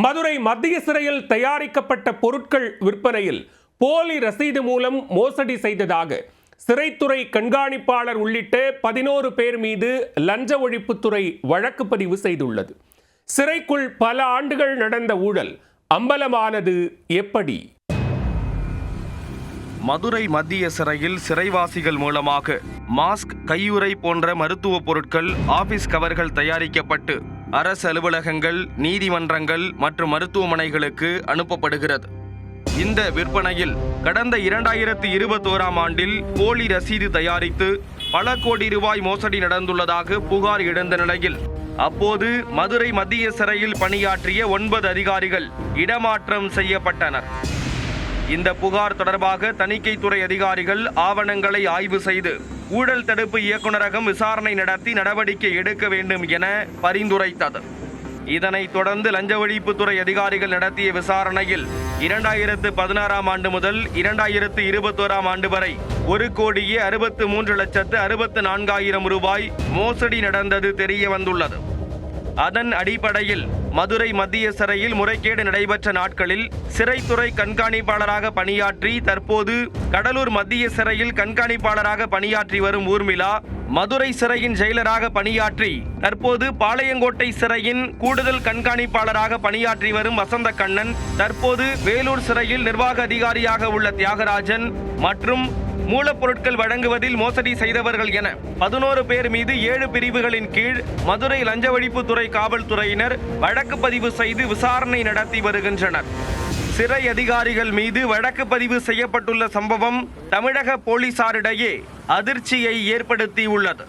மதுரை மத்திய சிறையில் தயாரிக்கப்பட்ட பொருட்கள் விற்பனையில் போலி ரசீது மூலம் மோசடி செய்ததாக சிறைத்துறை கண்காணிப்பாளர் உள்ளிட்ட 11 பேர் மீது லஞ்ச ஒழிப்புத்துறை வழக்கு பதிவு செய்துள்ளது. சிறைக்குள் பல ஆண்டுகள் நடந்த ஊழல் அம்பலமானது எப்படி? மதுரை மத்திய சிறையில் சிறைவாசிகள் மூலமாக மாஸ்க், கையுறை போன்ற மருத்துவ பொருட்கள், ஆபீஸ் கவர்கள் தயாரிக்கப்பட்டு அரசு அலுவலகங்கள், நீதிமன்றங்கள் மற்றும் மருத்துவமனைகளுக்கு அனுப்பப்படுகிறது. இந்த விற்பனையில் கடந்த 2021ஆம் ஆண்டில் போலி ரசீது தயாரித்து பல கோடி ரூபாய் மோசடி நடந்துள்ளதாக புகார் எழுந்த நிலையில் அப்போது மதுரை மத்திய சிறையில் பணியாற்றிய 9 அதிகாரிகள் இடமாற்றம் செய்யப்பட்டனர். இந்த புகார் தொடர்பாக தணிக்கைத்துறை அதிகாரிகள் ஆவணங்களை ஆய்வு செய்து ஊழல் தடுப்பு இயக்குநரகம் விசாரணை நடத்தி நடவடிக்கை எடுக்க வேண்டும் என பரிந்துரைத்தது. இதனைத் தொடர்ந்து லஞ்ச ஒழிப்புத்துறை அதிகாரிகள் நடத்திய விசாரணையில் 2016ஆம் ஆண்டு முதல் 2021ஆம் ஆண்டு வரை 1,63,64,000 ரூபாய் மோசடி நடந்தது தெரிய வந்துள்ளது. அதன் அடிப்படையில் மதுரை மத்திய சிறையில் முறைகேடு நடைபெற்ற நாட்களில் சிறைத்துறை கண்காணிப்பாளராக பணியாற்றி தற்போது கடலூர் மத்திய சிறையில் கண்காணிப்பாளராக பணியாற்றி வரும் ஊர்மிளா, மதுரை சிறையின் ஜெயிலராக பணியாற்றி தற்போது பாளையங்கோட்டை சிறையின் கூடுதல் கண்காணிப்பாளராக பணியாற்றி வரும் வசந்த கண்ணன், தற்போது வேலூர் சிறையில் நிர்வாக அதிகாரியாக உள்ள தியாகராஜன் மற்றும் மூலப்பொருட்கள் வழங்குவதில் மோசடி செய்தவர்கள் என 11 பேர் மீது 7 பிரிவுகளின் கீழ் மதுரை லஞ்ச ஒழிப்புத்துறை காவல்துறையினர் வழக்கு பதிவு செய்து விசாரணை நடத்தி வருகின்றனர். சிறை அதிகாரிகள் மீது வழக்கு பதிவு செய்யப்பட்டுள்ள சம்பவம் தமிழக போலீசாரிடையே அதிர்ச்சியை ஏற்படுத்தியுள்ளது.